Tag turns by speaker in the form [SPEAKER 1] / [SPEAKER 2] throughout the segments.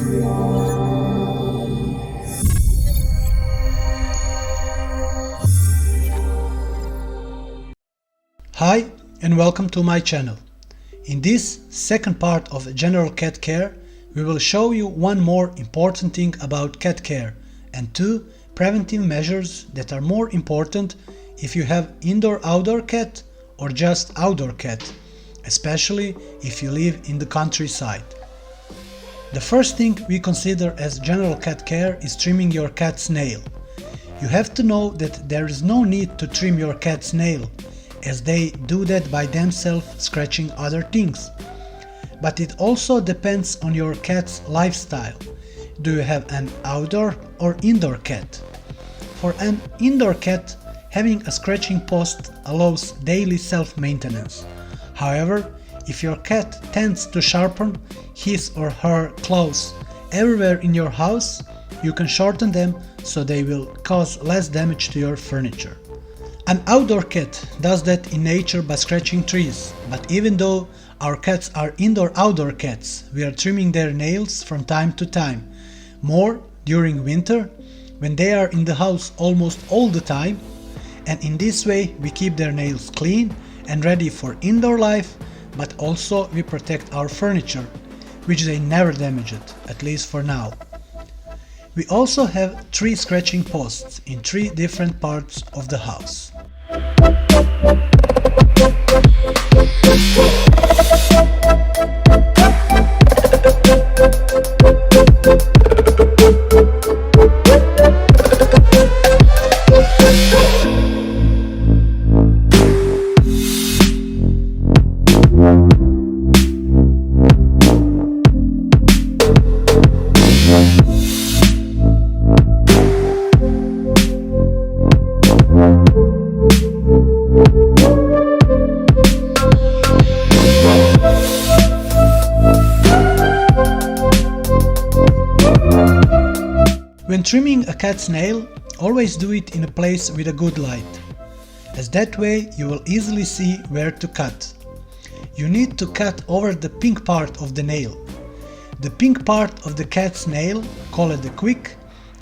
[SPEAKER 1] Hi and welcome to my channel. In this second part of general cat care, we will show you one more important thing about cat care and two preventive measures that are more important if you have indoor-outdoor cat or just outdoor cat, especially if you live in the countryside. The first thing we consider as general cat care is trimming your cat's nail. You have to know that there is no need to trim your cat's nail, as they do that by themselves scratching other things. But it also depends on your cat's lifestyle. Do you have an outdoor or indoor cat? For an indoor cat, having a scratching post allows daily self-maintenance. However, if your cat tends to sharpen his or her claws everywhere in your house, you can shorten them so they will cause less damage to your furniture. An outdoor cat does that in nature by scratching trees, but even though our cats are indoor-outdoor cats, we are trimming their nails from time to time, more during winter, when they are in the house almost all the time, and in this way we keep their nails clean and ready for indoor life, but also we protect our furniture, which they never damage it, at least for now. We also have 3 scratching posts in 3 different parts of the house. When trimming a cat's nail, always do it in a place with a good light, as that way you will easily see where to cut. You need to cut over the pink part of the nail. The pink part of the cat's nail, called the quick,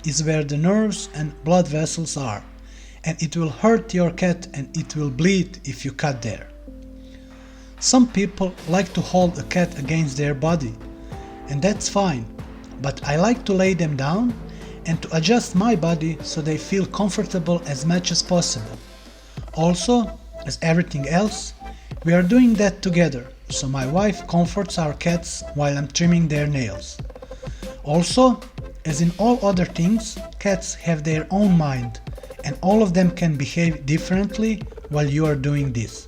[SPEAKER 1] is where the nerves and blood vessels are, and it will hurt your cat and it will bleed if you cut there. Some people like to hold a cat against their body, and that's fine, but I like to lay them down and to adjust my body so they feel comfortable as much as possible. Also, as everything else, we are doing that together, so my wife comforts our cats while I'm trimming their nails. Also, as in all other things, cats have their own mind, and all of them can behave differently while you are doing this.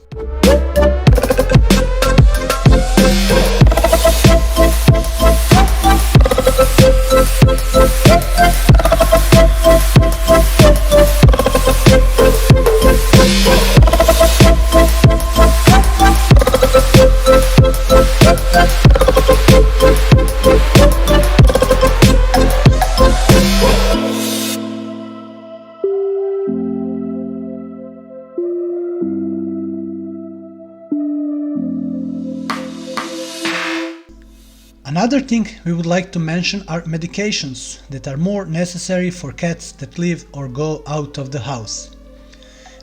[SPEAKER 1] Another thing we would like to mention are medications that are more necessary for cats that live or go out of the house.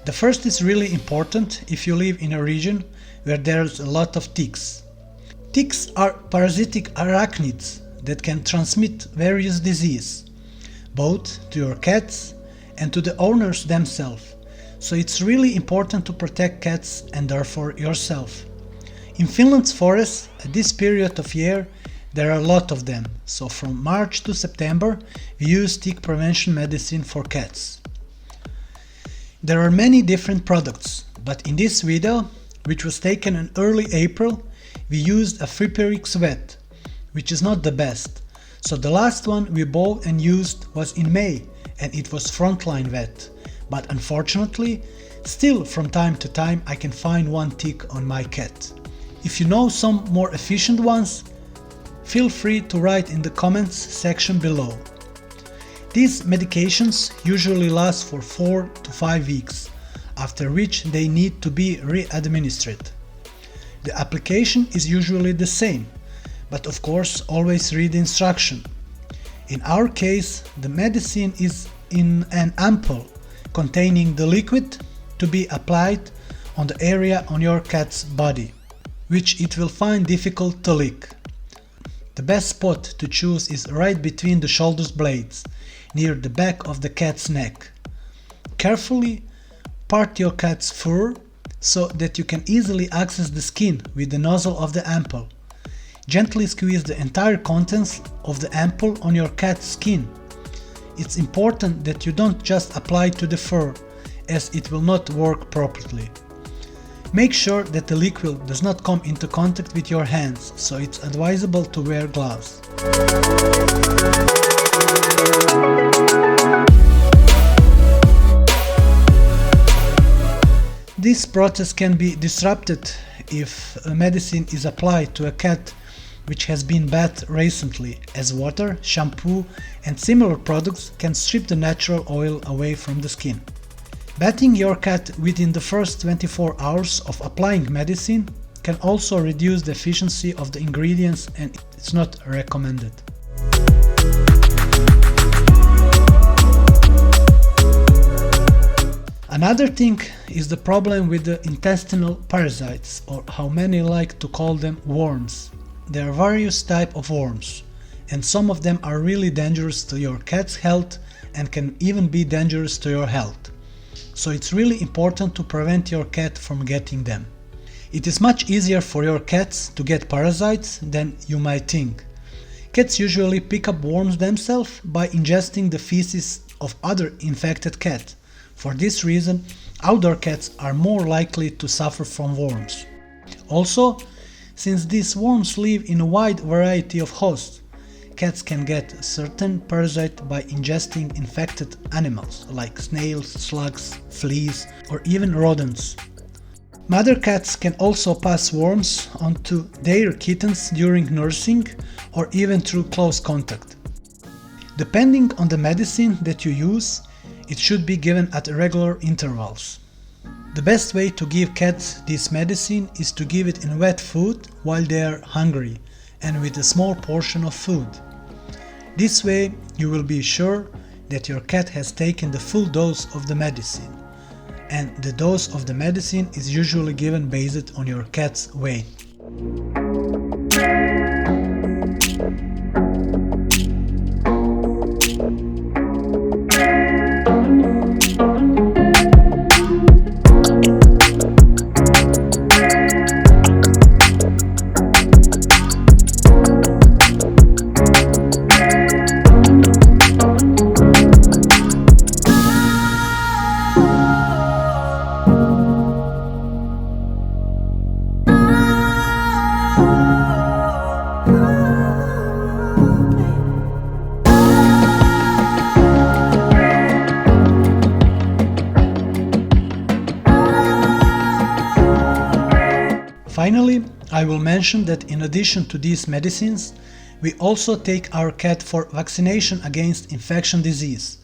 [SPEAKER 1] The first is really important if you live in a region where there's a lot of ticks. Ticks are parasitic arachnids that can transmit various diseases, both to your cats and to the owners themselves, so it's really important to protect cats and therefore yourself. In Finland's forests, at this period of year, there are a lot of them, so from March to September we use tick prevention medicine for cats. There are many different products, but in this video, which was taken in early April, we used a Flerken vet, which is not the best. So the last one we bought and used was in May, and it was Frontline vet. But unfortunately, still from time to time I can find one tick on my cat. If you know some more efficient ones, feel free to write in the comments section below. These medications usually last for 4 to 5 weeks, after which they need to be re-administered. The application is usually the same, but of course always read the instruction. In our case, the medicine is in an ampoule containing the liquid to be applied on the area on your cat's body, which it will find difficult to lick. The best spot to choose is right between the shoulder blades, near the back of the cat's neck. Carefully part your cat's fur so that you can easily access the skin with the nozzle of the ampoule. Gently squeeze the entire contents of the ampoule on your cat's skin. It's important that you don't just apply to the fur, as it will not work properly. Make sure that the liquid does not come into contact with your hands, so it's advisable to wear gloves. This process can be disrupted if a medicine is applied to a cat which has been bathed recently, as water, shampoo and similar products can strip the natural oil away from the skin. Bathing your cat within the first 24 hours of applying medicine can also reduce the efficiency of the ingredients, and it's not recommended. Another thing is the problem with the intestinal parasites, or how many like to call them worms. There are various types of worms, and some of them are really dangerous to your cat's health and can even be dangerous to your health. So it's really important to prevent your cat from getting them. It is much easier for your cats to get parasites than you might think. Cats usually pick up worms themselves by ingesting the feces of other infected cats. For this reason, outdoor cats are more likely to suffer from worms. Also, since these worms live in a wide variety of hosts, cats can get certain parasite by ingesting infected animals like snails, slugs, fleas, or even rodents. Mother cats can also pass worms onto their kittens during nursing or even through close contact. Depending on the medicine that you use, it should be given at regular intervals. The best way to give cats this medicine is to give it in wet food while they are hungry and with a small portion of food. This way you will be sure that your cat has taken the full dose of the medicine, and the dose of the medicine is usually given based on your cat's weight. Finally, I will mention that in addition to these medicines, we also take our cat for vaccination against infection disease.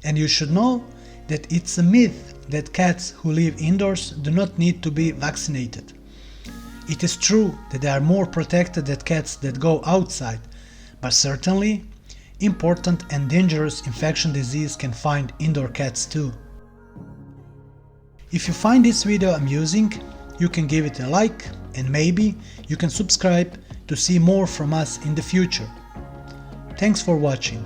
[SPEAKER 1] And you should know that it's a myth that cats who live indoors do not need to be vaccinated. It is true that they are more protected than cats that go outside, but certainly, important and dangerous infection disease can find indoor cats too. If you find this video amusing, you can give it a like, and maybe you can subscribe to see more from us in the future. Thanks for watching.